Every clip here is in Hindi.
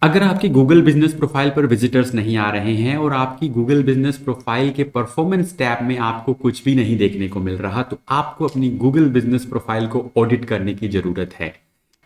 अगर आपकी गूगल बिजनेस प्रोफाइल पर विजिटर्स नहीं आ रहे हैं और आपकी गूगल बिजनेस प्रोफाइल के परफॉर्मेंस टैब में आपको कुछ भी नहीं देखने को मिल रहा, तो आपको अपनी गूगल बिजनेस प्रोफाइल को ऑडिट करने की ज़रूरत है।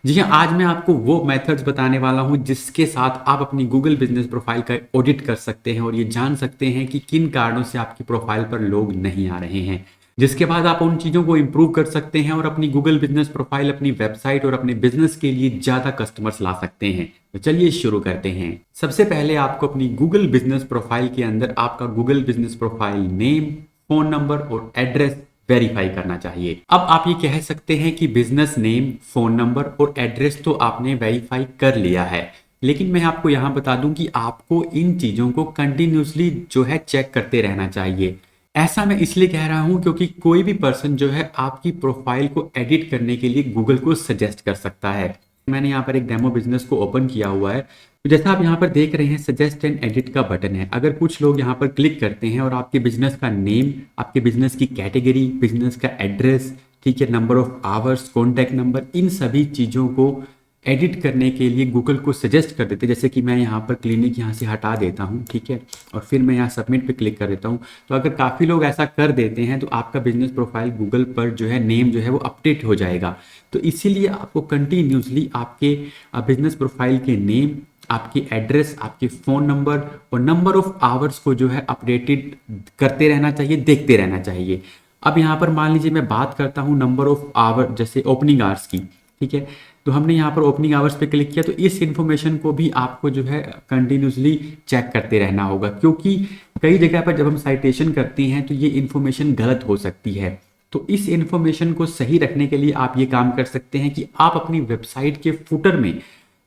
जी हाँ, आज मैं आपको वो मेथड्स बताने वाला हूँ जिसके साथ आप अपनी गूगल बिजनेस प्रोफाइल का ऑडिट कर सकते हैं और ये जान सकते हैं कि किन कारणों से आपकी प्रोफाइल पर लोग नहीं आ रहे हैं। जिसके बाद आप उन चीज़ों को इम्प्रूव कर सकते हैं और अपनी गूगल बिजनेस प्रोफाइल, अपनी वेबसाइट और अपने बिजनेस के लिए ज़्यादा कस्टमर्स ला सकते हैं। तो चलिए शुरू करते हैं। सबसे पहले आपको अपनी गूगल बिजनेस प्रोफाइल के अंदर आपका Google business profile name, phone number और एड्रेस वेरीफाई करना चाहिए। अब आप ये कह सकते हैं कि बिजनेस नेम, फोन नंबर और एड्रेस तो आपने वेरीफाई कर लिया है, लेकिन मैं आपको यहाँ बता दूं कि आपको इन चीज़ों को कंटिन्यूसली जो है चेक करते रहना चाहिए। ऐसा मैं इसलिए कह रहा हूं क्योंकि कोई भी पर्सन जो है आपकी प्रोफाइल को एडिट करने के लिए गूगल को सजेस्ट कर सकता है। मैंने यहाँ पर एक डेमो बिजनेस को ओपन किया हुआ है, तो जैसा आप यहाँ पर देख रहे हैं सजेस्ट एंड एडिट का बटन है। अगर कुछ लोग यहाँ पर क्लिक करते हैं और आपके बिजनेस का नेम, आपके बिजनेस की कैटेगरी, बिजनेस का एड्रेस, ठीक है, number of hours, contact number, इन सभी चीज़ों को एडिट करने के लिए गूगल को सजेस्ट कर देते हैं। जैसे कि मैं यहाँ पर क्लिनिक यहाँ से हटा देता हूँ, ठीक है, और फिर मैं यहाँ सबमिट पे क्लिक कर देता हूँ। तो अगर काफ़ी लोग ऐसा कर देते हैं तो आपका बिजनेस प्रोफाइल गूगल पर जो है नेम जो है वो अपडेट हो जाएगा। तो इसीलिए आपको कंटिन्यूसली आपके बिजनेस प्रोफाइल के नेम, आपकी एड्रेस, आपके फ़ोन नंबर और नंबर ऑफ आवर्स को जो है अपडेटेड करते रहना चाहिए, देखते रहना चाहिए। अब यहाँ पर मान लीजिए मैं बात करता हूँ नंबर ऑफ आवर, जैसे ओपनिंग आवर्स की, ठीक है, तो हमने यहाँ पर ओपनिंग आवर्स पे क्लिक किया, तो इस इन्फॉर्मेशन को भी आपको जो है कंटिन्यूसली चेक करते रहना होगा, क्योंकि कई जगह पर जब हम साइटेशन करते हैं तो ये इन्फॉर्मेशन गलत हो सकती है। तो इस इन्फॉर्मेशन को सही रखने के लिए आप ये काम कर सकते हैं कि आप अपनी वेबसाइट के फुटर में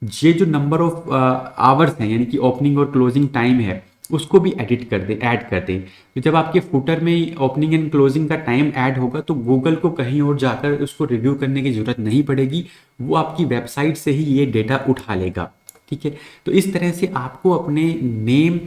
ये जो नंबर ऑफ आवर्स हैं, यानी कि ओपनिंग और क्लोजिंग टाइम है, उसको भी एडिट कर दें, ऐड कर दें। तो जब आपके फुटर में ओपनिंग एंड क्लोजिंग का टाइम ऐड होगा तो गूगल को कहीं और जाकर उसको रिव्यू करने की ज़रूरत नहीं पड़ेगी, वो आपकी वेबसाइट से ही ये डेटा उठा लेगा, ठीक है। तो इस तरह से आपको अपने नेम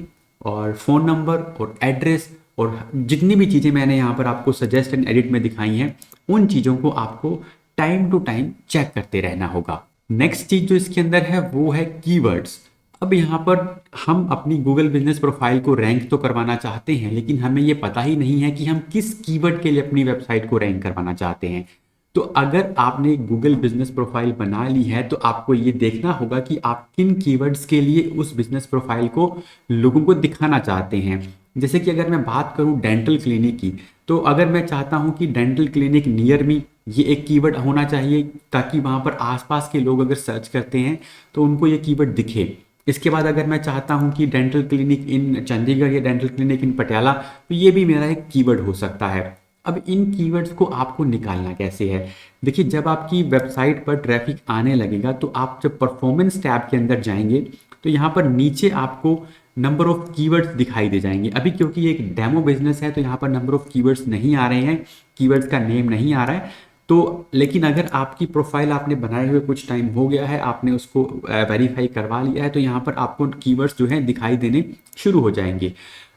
और फ़ोन नंबर और एड्रेस और जितनी भी चीज़ें मैंने यहाँ पर आपको सजेस्ट एंड एडिट में दिखाई हैं, उन चीज़ों को आपको टाइम टू टाइम चेक करते रहना होगा। नेक्स्ट चीज़ जो इसके अंदर है वो है कीवर्ड्स। अब यहाँ पर हम अपनी गूगल बिजनेस प्रोफाइल को रैंक तो करवाना चाहते हैं, लेकिन हमें ये पता ही नहीं है कि हम किस कीवर्ड के लिए अपनी वेबसाइट को रैंक करवाना चाहते हैं। तो अगर आपने गूगल बिजनेस प्रोफाइल बना ली है तो आपको ये देखना होगा कि आप किन कीवर्ड्स के लिए उस बिजनेस प्रोफाइल को लोगों को दिखाना चाहते हैं। जैसे कि अगर मैं बात करूं डेंटल क्लिनिक की, तो अगर मैं चाहता हूं कि डेंटल क्लिनिक नियर मी, ये एक कीवर्ड होना चाहिए ताकि वहां पर आसपास के लोग अगर सर्च करते हैं तो उनको ये कीवर्ड दिखे। इसके बाद अगर मैं चाहता हूं कि डेंटल क्लिनिक इन चंडीगढ़ या डेंटल क्लिनिक इन पटियाला, तो ये भी मेरा एक कीवर्ड हो सकता है। अब इन कीवर्ड्स को आपको निकालना कैसे है? देखिए, जब आपकी वेबसाइट पर ट्रैफिक आने लगेगा तो आप जब परफॉर्मेंस टैब के अंदर जाएंगे तो यहाँ पर नीचे आपको नंबर ऑफ कीवर्ड्स दिखाई दे जाएंगे। अभी क्योंकि ये एक डेमो बिजनेस है तो यहाँ पर नंबर ऑफ कीवर्ड्स नहीं आ रहे हैं, कीवर्ड्स का नेम नहीं आ रहा है। तो लेकिन अगर आपकी प्रोफाइल आपने बनाए हुए कुछ टाइम हो गया है, आपने उसको वेरीफाई करवा लिया है, तो यहाँ पर आपको कीवर्ड्स जो हैं दिखाई देने शुरू हो जाएंगे।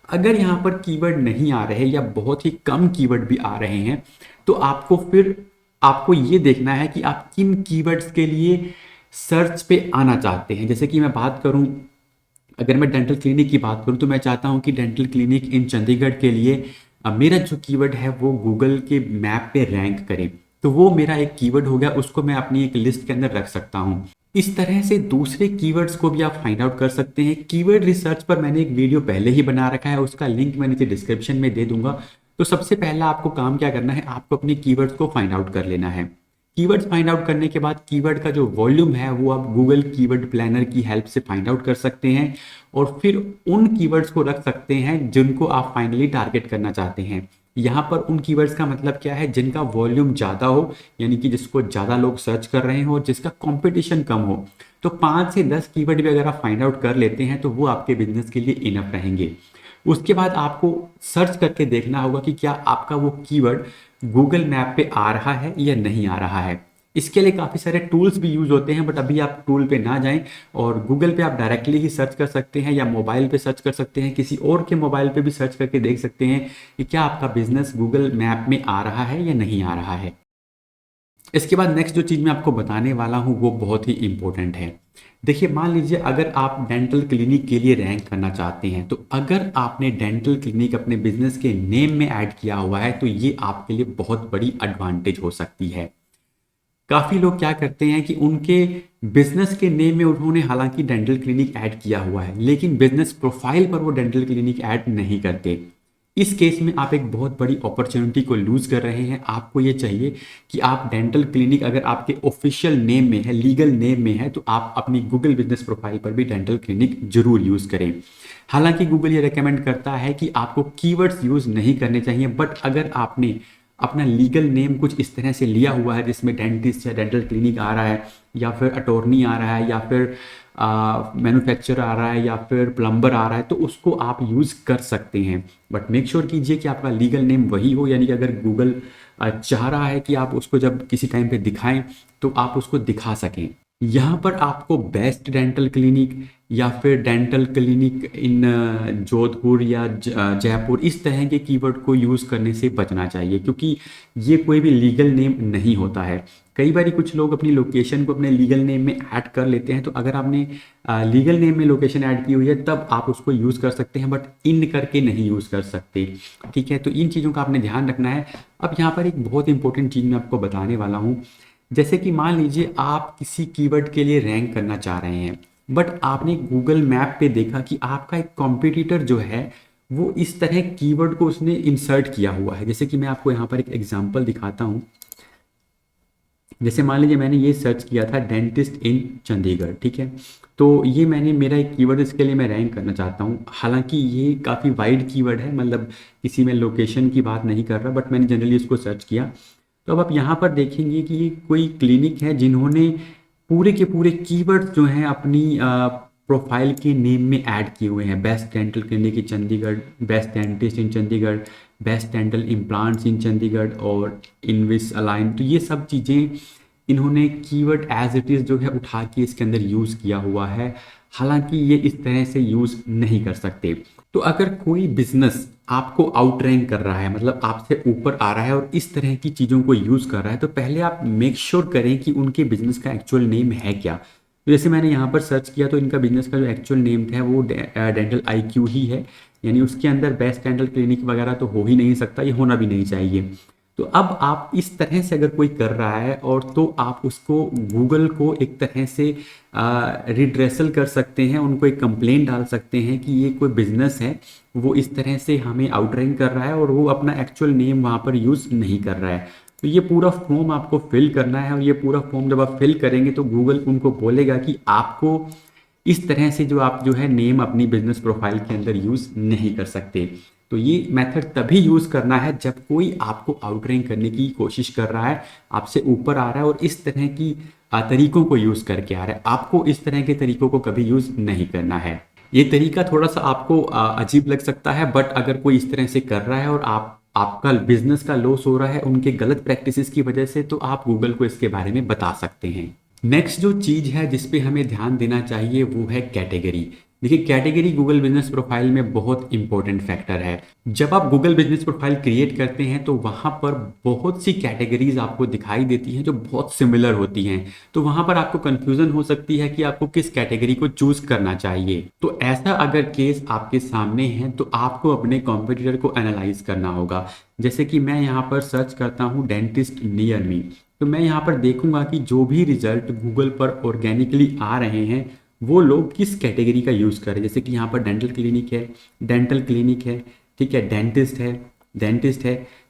अगर यहाँ पर कीवर्ड नहीं आ रहे या बहुत ही कम कीवर्ड भी आ रहे हैं तो आपको ये देखना है कि आप किन कीवर्ड्स के लिए सर्च पे आना चाहते हैं। जैसे कि मैं बात करूं, अगर मैं डेंटल क्लिनिक की बात करूं तो मैं चाहता हूं कि डेंटल क्लिनिक इन चंडीगढ़ के लिए मेरा जो कीवर्ड है वो गूगल के मैप पे रैंक करे। तो वो मेरा एक कीवर्ड हो गया, उसको मैं अपनी एक लिस्ट के अंदर रख सकता हूँ। इस तरह से दूसरे कीवर्ड्स को भी आप फाइंड आउट कर सकते हैं। कीवर्ड रिसर्च पर मैंने एक वीडियो पहले ही बना रखा है, उसका लिंक मैं नीचे डिस्क्रिप्शन में दे दूंगा। तो सबसे पहला आपको काम क्या करना है, आपको अपने कीवर्ड्स को फाइंड आउट कर लेना है। कीवर्ड्स फाइंड आउट करने के बाद कीवर्ड का जो वॉल्यूम है वो आप गूगल कीवर्ड प्लानर की हेल्प से फाइंड आउट कर सकते हैं और फिर उन कीवर्ड्स को रख सकते हैं जिनको आप फाइनली टारगेट करना चाहते हैं। यहाँ पर उन कीवर्ड्स का मतलब क्या है, जिनका वॉल्यूम ज़्यादा हो, यानी कि जिसको ज़्यादा लोग सर्च कर रहे हो, जिसका कंपटीशन कम हो। तो 5 से 10 कीवर्ड भी अगर आप फाइंड आउट कर लेते हैं तो वो आपके बिजनेस के लिए इनफ रहेंगे। उसके बाद आपको सर्च करके देखना होगा कि क्या आपका वो कीवर्ड गूगल मैप पे आ रहा है या नहीं आ रहा है। इसके लिए काफ़ी सारे टूल्स भी यूज होते हैं, बट अभी आप टूल पे ना जाएं और गूगल पे आप डायरेक्टली ही सर्च कर सकते हैं या मोबाइल पे सर्च कर सकते हैं, किसी और के मोबाइल पे भी सर्च करके देख सकते हैं कि क्या आपका बिजनेस गूगल मैप में आ रहा है या नहीं आ रहा है। इसके बाद नेक्स्ट जो चीज़ मैं आपको बताने वाला हूँ वो बहुत ही इंपॉर्टेंट है। देखिए, मान लीजिए अगर आप डेंटल क्लिनिक के लिए रैंक करना चाहते हैं, तो अगर आपने डेंटल क्लिनिक अपने बिजनेस के नेम में ऐड किया हुआ है तो ये आपके लिए बहुत बड़ी एडवांटेज हो सकती है। काफ़ी लोग क्या करते हैं कि उनके बिजनेस के नेम में उन्होंने हालांकि डेंटल क्लिनिक ऐड किया हुआ है, लेकिन बिजनेस प्रोफाइल पर वो डेंटल क्लिनिक ऐड नहीं करते। इस केस में आप एक बहुत बड़ी अपॉर्चुनिटी को लूज कर रहे हैं। आपको ये चाहिए कि आप डेंटल क्लिनिक अगर आपके ऑफिशियल नेम में है, लीगल नेम में है, तो आप अपनी गूगल बिजनेस प्रोफाइल पर भी डेंटल क्लिनिक जरूर यूज करें। हालांकि गूगल ये रेकमेंड करता है कि आपको कीवर्ड्स यूज नहीं करने चाहिए, बट अगर आपने अपना लीगल नेम कुछ इस तरह से लिया हुआ है जिसमें डेंटिस्ट या डेंटल क्लिनिक आ रहा है, या फिर अटॉर्नी आ रहा है, या फिर मैन्युफैक्चर आ रहा है, या फिर प्लम्बर आ रहा है, तो उसको आप यूज़ कर सकते हैं। बट मेक श्योर कीजिए कि आपका लीगल नेम वही हो, यानी कि अगर गूगल चाह रहा है कि आप उसको जब किसी टाइम पे दिखाएं तो आप उसको दिखा सकें। यहाँ पर आपको बेस्ट डेंटल क्लिनिक या फिर डेंटल क्लिनिक इन जोधपुर या जयपुर, इस तरह के कीवर्ड को यूज़ करने से बचना चाहिए, क्योंकि ये कोई भी लीगल नेम नहीं होता है। कई बार कुछ लोग अपनी लोकेशन को अपने लीगल नेम में ऐड कर लेते हैं, तो अगर आपने लीगल नेम में लोकेशन ऐड की हुई है तब आप उसको यूज़ कर सकते हैं, बट इन करके नहीं यूज़ कर सकते। ठीक है, तो इन चीज़ों का आपने ध्यान रखना है। अब यहाँ पर एक बहुत इंपॉर्टेंट चीज़ मैं आपको बताने वाला हूँ। जैसे कि मान लीजिए आप किसी कीवर्ड के लिए रैंक करना चाह रहे हैं, बट आपने गूगल मैप पे देखा कि आपका एक कॉम्पिटिटर जो है वो इस तरह कीवर्ड को उसने इंसर्ट किया हुआ है। जैसे कि मैं आपको यहाँ पर एक एग्जांपल दिखाता हूँ। जैसे मान लीजिए मैंने ये सर्च किया था डेंटिस्ट इन चंडीगढ़, ठीक है, तो ये मैंने मेरा एक कीवर्ड, इसके लिए मैं रैंक करना चाहता हूँ। हालांकि ये काफ़ी वाइड कीवर्ड है, मतलब किसी में लोकेशन की बात नहीं कर रहा, बट मैंने जनरली इसको सर्च किया। तो अब आप यहाँ पर देखेंगे कि ये कोई क्लिनिक है जिन्होंने पूरे के पूरे कीवर्ड्स जो हैं अपनी प्रोफाइल के नेम में ऐड किए हुए हैं। Best dental clinic in Chandigarh, best dentist in Chandigarh, best dental implants in Chandigarh और इनविस अलाइन। तो ये सब चीज़ें इन्होंने कीवर्ड एज इट इज़ जो है उठा के इसके अंदर यूज़ किया हुआ है। हालांकि ये इस तरह से यूज़ नहीं कर सकते। तो अगर कोई बिजनेस आपको आउट रैंक कर रहा है, मतलब आपसे ऊपर आ रहा है और इस तरह की चीज़ों को यूज़ कर रहा है, तो पहले आप मेक श्योर करें कि उनके बिजनेस का एक्चुअल नेम है क्या। तो जैसे मैंने यहाँ पर सर्च किया तो इनका बिजनेस का जो एक्चुअल नेम था वो डेंटल IQ ही है, यानी उसके अंदर बेस्ट डेंटल क्लिनिक वगैरह तो हो ही नहीं सकता, ये होना भी नहीं चाहिए। तो अब आप इस तरह से अगर कोई कर रहा है और तो आप उसको गूगल को एक तरह से रिड्रेसल कर सकते हैं, उनको एक कंप्लेंट डाल सकते हैं कि ये कोई बिजनेस है वो इस तरह से हमें आउटरैंक कर रहा है और वो अपना एक्चुअल नेम वहाँ पर यूज़ नहीं कर रहा है। तो ये पूरा फॉर्म आपको फिल करना है, और ये पूरा फॉर्म जब आप फिल करेंगे तो गूगल उनको बोलेगा कि आपको इस तरह से जो है नेम अपनी बिजनेस प्रोफाइल के अंदर यूज़ नहीं कर सकते। तो ये मेथड तभी यूज़ करना है जब कोई आपको आउटरैंक करने की कोशिश कर रहा है, आपसे ऊपर आ रहा है और इस तरह की तरीकों को यूज़ करके आ रहा है। आपको इस तरह के तरीकों को कभी यूज़ नहीं करना है। ये तरीका थोड़ा सा आपको अजीब लग सकता है, बट अगर कोई इस तरह से कर रहा है और आपका बिजनेस का लॉस हो रहा है उनके गलत प्रैक्टिसेस की वजह से, तो आप गूगल को इसके बारे में बता सकते हैं। नेक्स्ट जो चीज़ है जिस पे हमें ध्यान देना चाहिए वो है कैटेगरी। देखिए, कैटेगरी गूगल बिजनेस प्रोफाइल में बहुत इंपॉर्टेंट फैक्टर है। जब आप गूगल बिजनेस प्रोफाइल क्रिएट करते हैं तो वहाँ पर बहुत सी कैटेगरीज आपको दिखाई देती हैं जो बहुत सिमिलर होती हैं। तो वहाँ पर आपको कंफ्यूजन हो सकती है कि आपको किस कैटेगरी को चूज करना चाहिए। तो ऐसा अगर केस आपके सामने है तो आपको अपने कॉम्पिटिटर को एनालाइज करना होगा। जैसे कि मैं यहाँ पर सर्च करता हूँ डेंटिस्ट नियर मी, तो मैं यहाँ पर देखूंगा कि जो भी रिजल्ट गूगल पर ऑर्गेनिकली आ रहे हैं वो लोग किस कैटेगरी का यूज़ करें। जैसे कि यहाँ पर डेंटल क्लिनिक है, ठीक है, डेंटिस्ट है,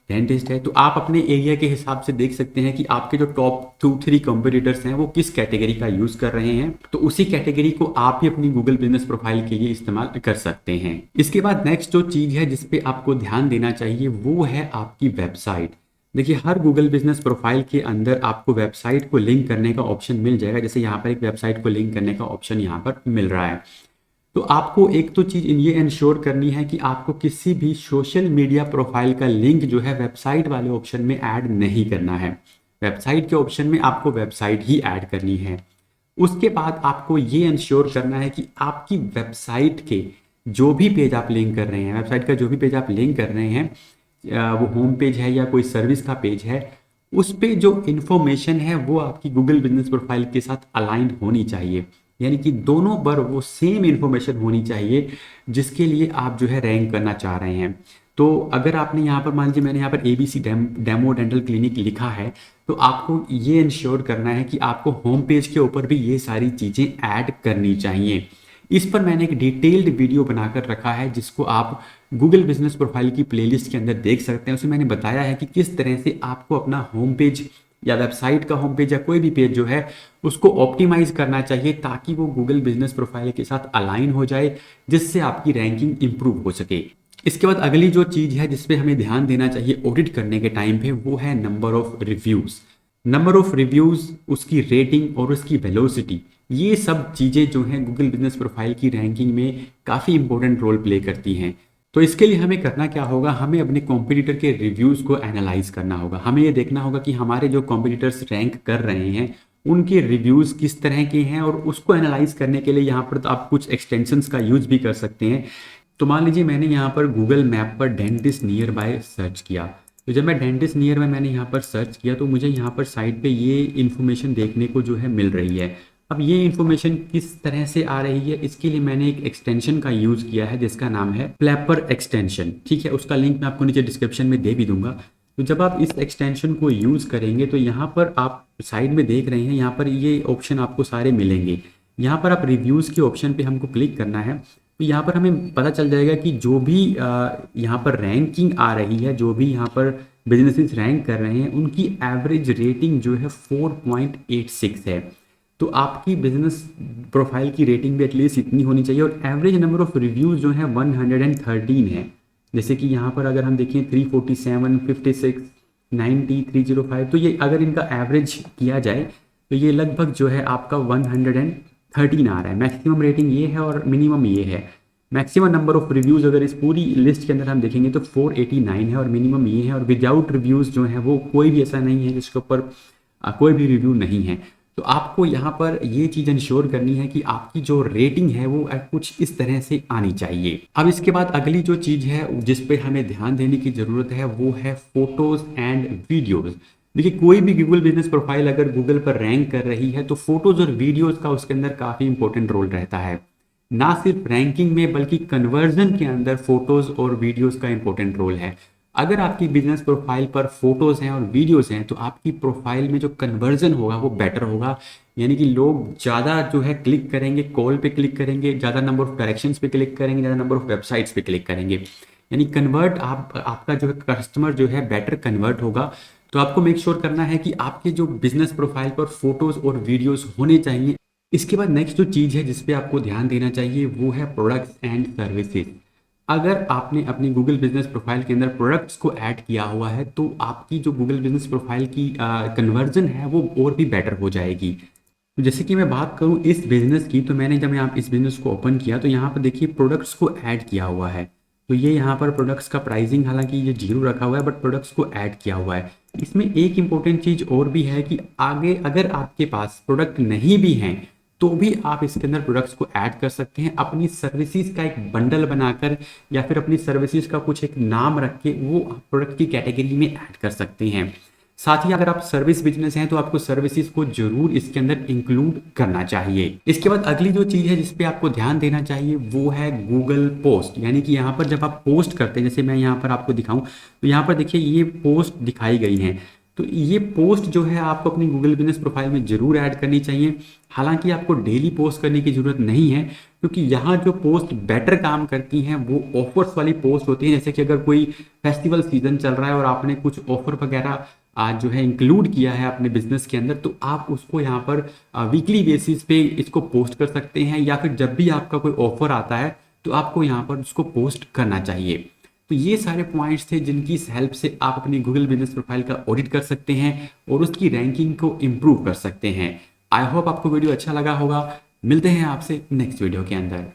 डेंटिस्ट है। तो आप अपने एरिया के हिसाब से देख सकते हैं कि आपके जो टॉप 2-3 कॉम्पिटिटर्स हैं वो किस कैटेगरी का यूज़ कर रहे हैं। तो उसी कैटेगरी को आप भी अपनी गूगल बिजनेस प्रोफाइल के लिए इस्तेमाल कर सकते हैं। इसके बाद नेक्स्ट जो चीज़ है जिस पे आपको ध्यान देना चाहिए वो है आपकी वेबसाइट। देखिए, हर गूगल बिजनेस प्रोफाइल के अंदर आपको वेबसाइट को लिंक करने का ऑप्शन मिल जाएगा। जैसे यहाँ पर एक वेबसाइट को लिंक करने का ऑप्शन यहाँ पर मिल रहा है। तो आपको एक तो चीज़ ये इंश्योर करनी है कि आपको किसी भी सोशल मीडिया प्रोफाइल का लिंक जो है वेबसाइट वाले ऑप्शन में ऐड नहीं करना है। वेबसाइट के ऑप्शन में आपको वेबसाइट ही ऐड करनी है। उसके बाद आपको ये इंश्योर करना है कि आपकी वेबसाइट के जो भी पेज आप लिंक कर रहे हैं, वेबसाइट का जो भी पेज आप लिंक कर रहे हैं, वो होम पेज है या कोई सर्विस का पेज है, उस पे जो इन्फॉर्मेशन है वो आपकी गूगल बिजनेस प्रोफाइल के साथ अलाइन होनी चाहिए, यानी कि दोनों पर वो सेम इन्फॉर्मेशन होनी चाहिए जिसके लिए आप जो है रैंक करना चाह रहे हैं। तो अगर आपने यहाँ पर मान लीजिए मैंने यहाँ पर ABC डेमो डेंटल क्लिनिक लिखा है, तो आपको ये इंश्योर करना है कि आपको होम पेज के ऊपर भी ये सारी चीज़ें ऐड करनी चाहिए। इस पर मैंने एक डिटेल्ड वीडियो बनाकर रखा है जिसको आप गूगल बिजनेस प्रोफाइल की प्लेलिस्ट के अंदर देख सकते हैं। उसमें मैंने बताया है कि किस तरह से आपको अपना होम पेज या वेबसाइट का होम पेज या कोई भी पेज जो है उसको ऑप्टिमाइज करना चाहिए ताकि वो गूगल बिजनेस प्रोफाइल के साथ अलाइन हो जाए, जिससे आपकी रैंकिंग इंप्रूव हो सके। इसके बाद अगली जो चीज़ है जिसपे हमें ध्यान देना चाहिए ऑडिट करने के टाइम पे, वो है number of reviews. Number of reviews, उसकी रेटिंग और उसकी वेलोसिटी, ये सब चीज़ें जो हैं गूगल बिजनेस प्रोफाइल की रैंकिंग में काफ़ी इंपॉर्टेंट रोल प्ले करती हैं। तो इसके लिए हमें करना क्या होगा, हमें अपने कॉम्पिटिटर के रिव्यूज़ को एनालाइज करना होगा। हमें ये देखना होगा कि हमारे जो कॉम्पिटिटर्स रैंक कर रहे हैं उनके रिव्यूज़ किस तरह के हैं, और उसको एनालाइज करने के लिए यहाँ पर तो आप कुछ एक्सटेंशंस का यूज भी कर सकते हैं। तो मान लीजिए मैंने यहाँ पर गूगल मैप पर डेंटिस्ट नियर बाय सर्च किया, तो जब मैं डेंटिस्ट नियर बाय मैंने यहाँ पर सर्च किया तो मुझे यहाँ पर साइड पे ये इन्फॉर्मेशन देखने को जो है मिल रही है। अब ये इन्फॉर्मेशन किस तरह से आ रही है, इसके लिए मैंने एक एक्सटेंशन का यूज़ किया है जिसका नाम है प्लेपर एक्सटेंशन। ठीक है, उसका लिंक मैं आपको नीचे डिस्क्रिप्शन में दे भी दूंगा। तो जब आप इस एक्सटेंशन को यूज़ करेंगे तो यहाँ पर आप साइड में देख रहे हैं, यहाँ पर ये ऑप्शन आपको सारे मिलेंगे। यहाँ पर आप रिव्यूज़ के ऑप्शन पे हमको क्लिक करना है, तो यहाँ पर हमें पता चल जाएगा कि जो भी यहाँ पर रैंकिंग आ रही है, जो भी यहाँ पर बिजनेसेस रैंक कर रहे हैं, उनकी एवरेज रेटिंग जो है 4.86 है। तो आपकी बिजनेस प्रोफाइल की रेटिंग भी एटलीस्ट इतनी होनी चाहिए, और एवरेज नंबर ऑफ रिव्यूज़ जो है 113 है। जैसे कि यहाँ पर अगर हम देखें 347, 56, 90, 305, तो ये अगर इनका एवरेज किया जाए तो ये लगभग जो है आपका 113 आ रहा है। मैक्सिमम रेटिंग ये है और मिनिमम ये है। मैक्सिमम नंबर ऑफ रिव्यूज़ अगर इस पूरी लिस्ट के अंदर हम देखेंगे तो 489 है और मिनिमम ये है, और विदाउट रिव्यूज़ जो है वो कोई भी ऐसा नहीं है जिसके ऊपर कोई भी रिव्यू नहीं है। तो आपको यहाँ पर ये चीज़ इंश्योर करनी है कि आपकी जो रेटिंग है वो कुछ इस तरह से आनी चाहिए। अब इसके बाद अगली जो चीज़ है जिस पे हमें ध्यान देने की ज़रूरत है वो है फोटोज़ एंड वीडियोज़। देखिए, कोई भी गूगल बिजनेस प्रोफाइल अगर गूगल पर रैंक कर रही है तो फोटोज़ और वीडियोज़ का उसके अंदर काफ़ी इंपॉर्टेंट रोल रहता है। ना सिर्फ रैंकिंग में बल्कि कन्वर्जन के अंदर फोटोज़ और वीडियोज़ का इंपॉर्टेंट रोल है। अगर आपकी बिजनेस प्रोफाइल पर फोटोज़ हैं और वीडियोज़ हैं तो आपकी प्रोफाइल में जो कन्वर्जन होगा वो बेटर होगा, यानी कि लोग ज़्यादा जो है क्लिक करेंगे, कॉल पे क्लिक करेंगे, ज़्यादा नंबर ऑफ डायरेक्शंस पे क्लिक करेंगे, ज़्यादा नंबर ऑफ वेबसाइट्स पे क्लिक करेंगे, यानी कन्वर्ट आपका जो है कस्टमर जो है बेटर कन्वर्ट होगा। तो आपको मेक श्योर करना है कि आपके जो बिजनेस प्रोफाइल पर फोटोज़ और वीडियोज़ होने चाहिए। इसके बाद नेक्स्ट जो चीज़ है जिस पे आपको ध्यान देना चाहिए वो है प्रोडक्ट्स एंड सर्विसेज। अगर आपने अपनी गूगल बिजनेस प्रोफाइल के अंदर प्रोडक्ट्स को ऐड किया हुआ है तो आपकी जो गूगल बिजनेस प्रोफाइल की कन्वर्जन है वो और भी बेटर हो जाएगी। तो जैसे कि मैं बात करूं इस बिजनेस की, तो मैंने जब यहाँ इस बिजनेस को ओपन किया तो यहाँ पर देखिए प्रोडक्ट्स को ऐड किया हुआ है। तो ये यहाँ पर प्रोडक्ट्स का प्राइसिंग हालांकि ये 0 रखा हुआ है, बट प्रोडक्ट्स को ऐड किया हुआ है। इसमें एक इंपॉर्टेंट चीज़ और भी है कि आगे अगर आपके पास प्रोडक्ट नहीं भी हैं तो भी आप इसके अंदर प्रोडक्ट्स को ऐड कर सकते हैं, अपनी सर्विसेज का एक बंडल बनाकर या फिर अपनी सर्विसेज का कुछ एक नाम रख के वो प्रोडक्ट की कैटेगरी में ऐड कर सकते हैं। साथ ही अगर आप सर्विस बिजनेस हैं तो आपको सर्विसेज को जरूर इसके अंदर इंक्लूड करना चाहिए। इसके बाद अगली जो चीज़ है जिस पे आपको ध्यान देना चाहिए वो है गूगल पोस्ट, यानी कि यहाँ पर जब आप पोस्ट करते हैं, जैसे मैं यहाँ पर आपको दिखाऊं तो यहाँ पर देखिए ये पोस्ट दिखाई गई हैं। तो ये पोस्ट जो है आपको अपनी गूगल बिजनेस प्रोफाइल में जरूर ऐड करनी चाहिए। हालांकि आपको डेली पोस्ट करने की जरूरत नहीं है, क्योंकि यहाँ जो पोस्ट बेटर काम करती हैं वो ऑफर्स वाली पोस्ट होती है। जैसे कि अगर कोई फेस्टिवल सीजन चल रहा है और आपने कुछ ऑफर वगैरह आज जो है इंक्लूड किया है अपने बिजनेस के अंदर, तो आप उसको यहाँ पर वीकली बेसिस पे इसको पोस्ट कर सकते हैं, या फिर जब भी आपका कोई ऑफर आता है तो आपको यहाँ पर उसको पोस्ट करना चाहिए। तो ये सारे पॉइंट्स थे जिनकी हेल्प से आप अपनी गूगल बिजनेस प्रोफाइल का ऑडिट कर सकते हैं और उसकी रैंकिंग को इम्प्रूव कर सकते हैं। आई होप आपको वीडियो अच्छा लगा होगा। मिलते हैं आपसे नेक्स्ट वीडियो के अंदर।